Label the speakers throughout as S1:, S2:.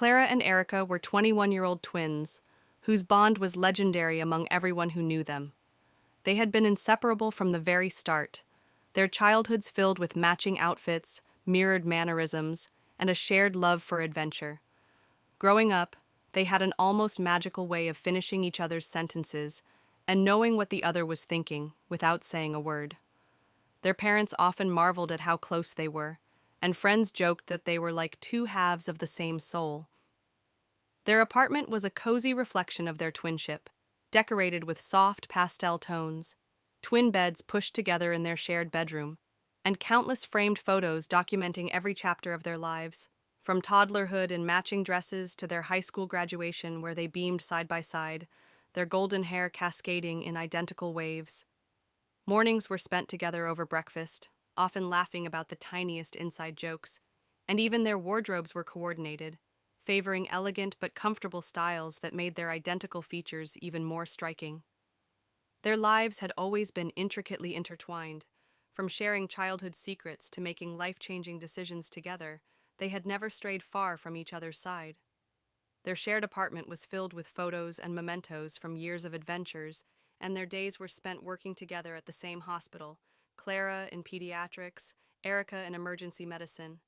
S1: Clara and Erica were 21-year-old twins, whose bond was legendary among everyone who knew them. They had been inseparable from the very start, their childhoods filled with matching outfits, mirrored mannerisms, and a shared love for adventure. Growing up, they had an almost magical way of finishing each other's sentences and knowing what the other was thinking without saying a word. Their parents often marveled at how close they were, and friends joked that they were like two halves of the same soul. Their apartment was a cozy reflection of their twinship, decorated with soft pastel tones, twin beds pushed together in their shared bedroom, and countless framed photos documenting every chapter of their lives, from toddlerhood in matching dresses to their high school graduation where they beamed side by side, their golden hair cascading in identical waves. Mornings were spent together over breakfast, often laughing about the tiniest inside jokes, and even their wardrobes were coordinated, favoring elegant but comfortable styles that made their identical features even more striking. Their lives had always been intricately intertwined. From sharing childhood secrets to making life-changing decisions together, they had never strayed far from each other's side. Their shared apartment was filled with photos and mementos from years of adventures, and their days were spent working together at the same hospital, Clara in pediatrics, Erica in emergency medicine.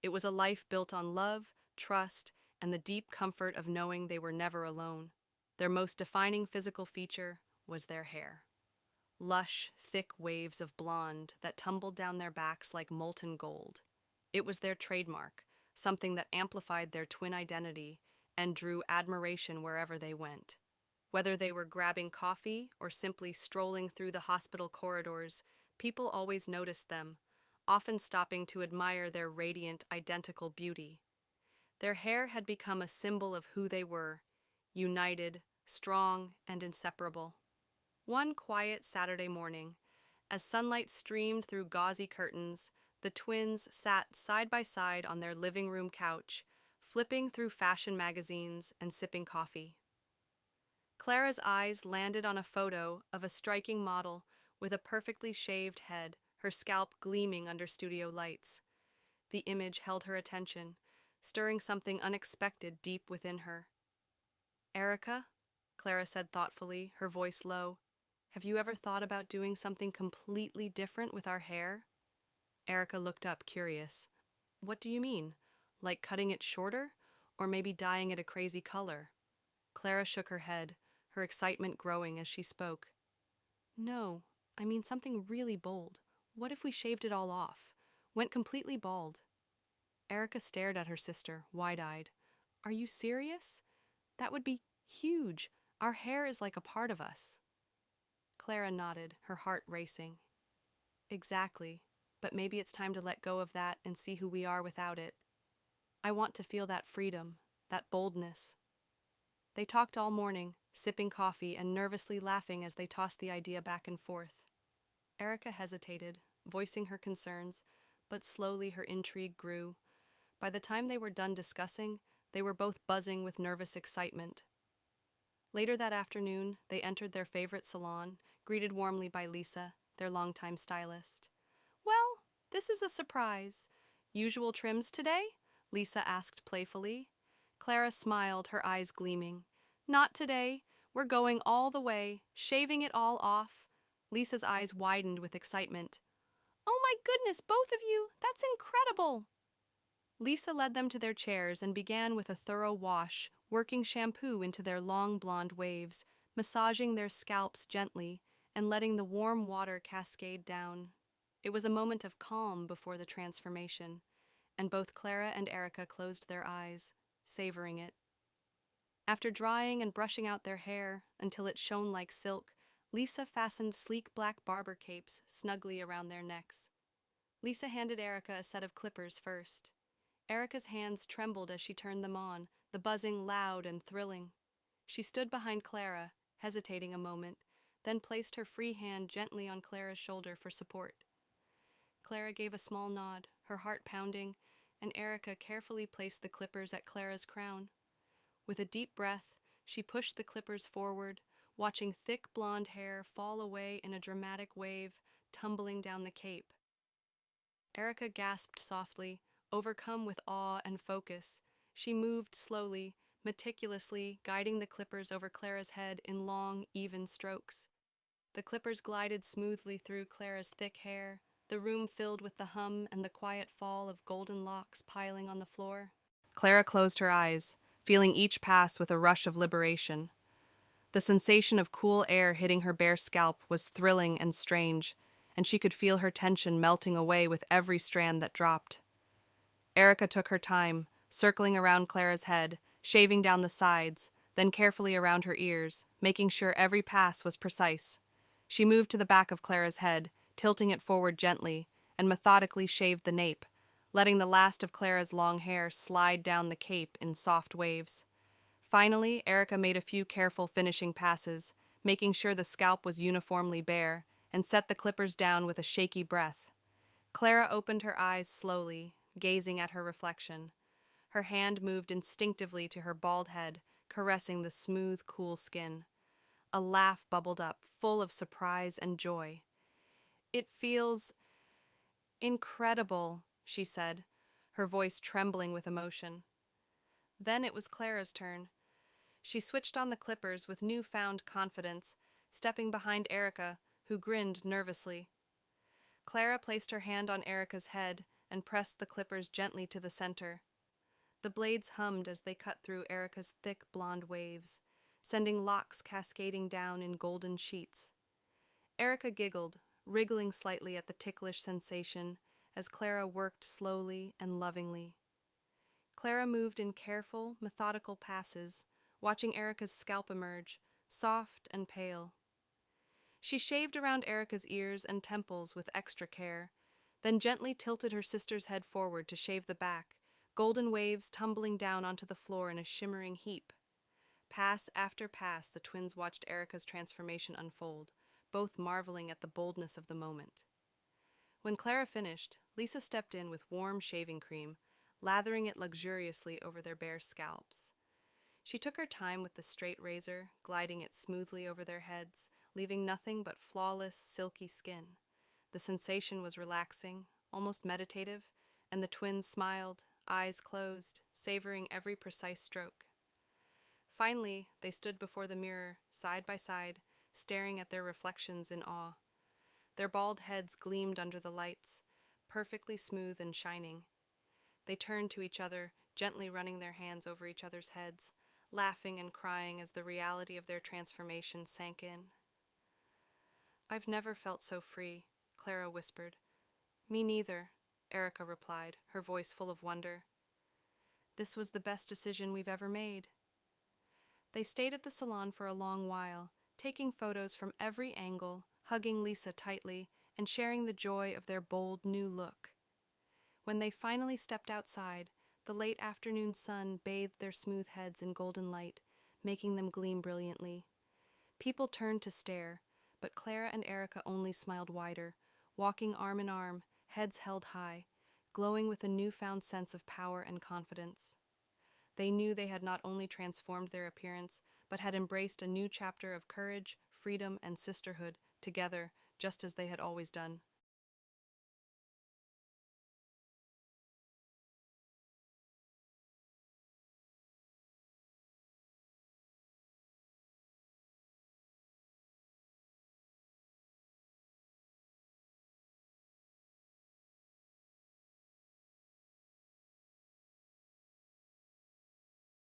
S1: It was a life built on love, trust, and the deep comfort of knowing they were never alone. Their most defining physical feature was their hair. Lush, thick waves of blonde that tumbled down their backs like molten gold. It was their trademark, something that amplified their twin identity and drew admiration wherever they went. Whether they were grabbing coffee or simply strolling through the hospital corridors, people always noticed them, often stopping to admire their radiant, identical beauty. Their hair had become a symbol of who they were, united, strong, and inseparable. One quiet Saturday morning, as sunlight streamed through gauzy curtains, the twins sat side by side on their living room couch, flipping through fashion magazines and sipping coffee. Clara's eyes landed on a photo of a striking model with a perfectly shaved head, her scalp gleaming under studio lights. The image held her attention, stirring something unexpected deep within her. "Erica," Clara said thoughtfully, her voice low, "have you ever thought about doing something completely different with our hair?" Erica looked up, curious. "What do you mean? Like cutting it shorter? Or maybe dyeing it a crazy color?" Clara shook her head, her excitement growing as she spoke. "No, I mean something really bold. What if we shaved it all off? Went completely bald?" Erica stared at her sister, wide-eyed. "Are you serious? That would be huge. Our hair is like a part of us." Clara nodded, her heart racing. "Exactly, but maybe it's time to let go of that and see who we are without it. I want to feel that freedom, that boldness." They talked all morning, sipping coffee and nervously laughing as they tossed the idea back and forth. Erica hesitated, voicing her concerns, but slowly her intrigue grew. By the time they were done discussing, they were both buzzing with nervous excitement. Later that afternoon, they entered their favorite salon, greeted warmly by Lisa, their longtime stylist. "Well, this is a surprise. Usual trims today?" Lisa asked playfully. Clara smiled, her eyes gleaming. "Not today. We're going all the way, shaving it all off." Lisa's eyes widened with excitement. "Oh my goodness, both of you! That's incredible!" Lisa led them to their chairs and began with a thorough wash, working shampoo into their long blonde waves, massaging their scalps gently, and letting the warm water cascade down. It was a moment of calm before the transformation, and both Clara and Erica closed their eyes, savoring it. After drying and brushing out their hair until it shone like silk, Lisa fastened sleek black barber capes snugly around their necks. Lisa handed Erica a set of clippers first. Erica's hands trembled as she turned them on, the buzzing loud and thrilling. She stood behind Clara, hesitating a moment, then placed her free hand gently on Clara's shoulder for support. Clara gave a small nod, her heart pounding, and Erica carefully placed the clippers at Clara's crown. With a deep breath, she pushed the clippers forward, watching thick blonde hair fall away in a dramatic wave, tumbling down the cape. Erica gasped softly, overcome with awe and focus. She moved slowly, meticulously, guiding the clippers over Clara's head in long, even strokes. The clippers glided smoothly through Clara's thick hair, the room filled with the hum and the quiet fall of golden locks piling on the floor. Clara closed her eyes, feeling each pass with a rush of liberation. The sensation of cool air hitting her bare scalp was thrilling and strange, and she could feel her tension melting away with every strand that dropped. Erica took her time, circling around Clara's head, shaving down the sides, then carefully around her ears, making sure every pass was precise. She moved to the back of Clara's head, tilting it forward gently, and methodically shaved the nape, letting the last of Clara's long hair slide down the cape in soft waves. Finally, Erica made a few careful finishing passes, making sure the scalp was uniformly bare, and set the clippers down with a shaky breath. Clara opened her eyes slowly, gazing at her reflection. Her hand moved instinctively to her bald head, caressing the smooth, cool skin. A laugh bubbled up, full of surprise and joy. "It feels incredible," she said, her voice trembling with emotion. Then it was Clara's turn. She switched on the clippers with newfound confidence, stepping behind Erica, who grinned nervously. Clara placed her hand on Erica's head and pressed the clippers gently to the center. The blades hummed as they cut through Erica's thick blonde waves, sending locks cascading down in golden sheets. Erica giggled, wriggling slightly at the ticklish sensation as Clara worked slowly and lovingly. Clara moved in careful, methodical passes, watching Erica's scalp emerge, soft and pale. She shaved around Erica's ears and temples with extra care, then gently tilted her sister's head forward to shave the back, golden waves tumbling down onto the floor in a shimmering heap. Pass after pass, the twins watched Erica's transformation unfold, both marveling at the boldness of the moment. When Clara finished, Lisa stepped in with warm shaving cream, lathering it luxuriously over their bare scalps. She took her time with the straight razor, gliding it smoothly over their heads, leaving nothing but flawless, silky skin. The sensation was relaxing, almost meditative, and the twins smiled, eyes closed, savoring every precise stroke. Finally, they stood before the mirror, side by side, staring at their reflections in awe. Their bald heads gleamed under the lights, perfectly smooth and shining. They turned to each other, gently running their hands over each other's heads, laughing and crying as the reality of their transformation sank in. "I've never felt so free," Clara whispered. "Me neither," Erica replied, her voice full of wonder. "This was the best decision we've ever made." They stayed at the salon for a long while, taking photos from every angle, hugging Lisa tightly, and sharing the joy of their bold new look. When they finally stepped outside, the late afternoon sun bathed their smooth heads in golden light, making them gleam brilliantly. People turned to stare, but Clara and Erica only smiled wider, walking arm in arm, heads held high, glowing with a newfound sense of power and confidence. They knew they had not only transformed their appearance, but had embraced a new chapter of courage, freedom, and sisterhood together, just as they had always done.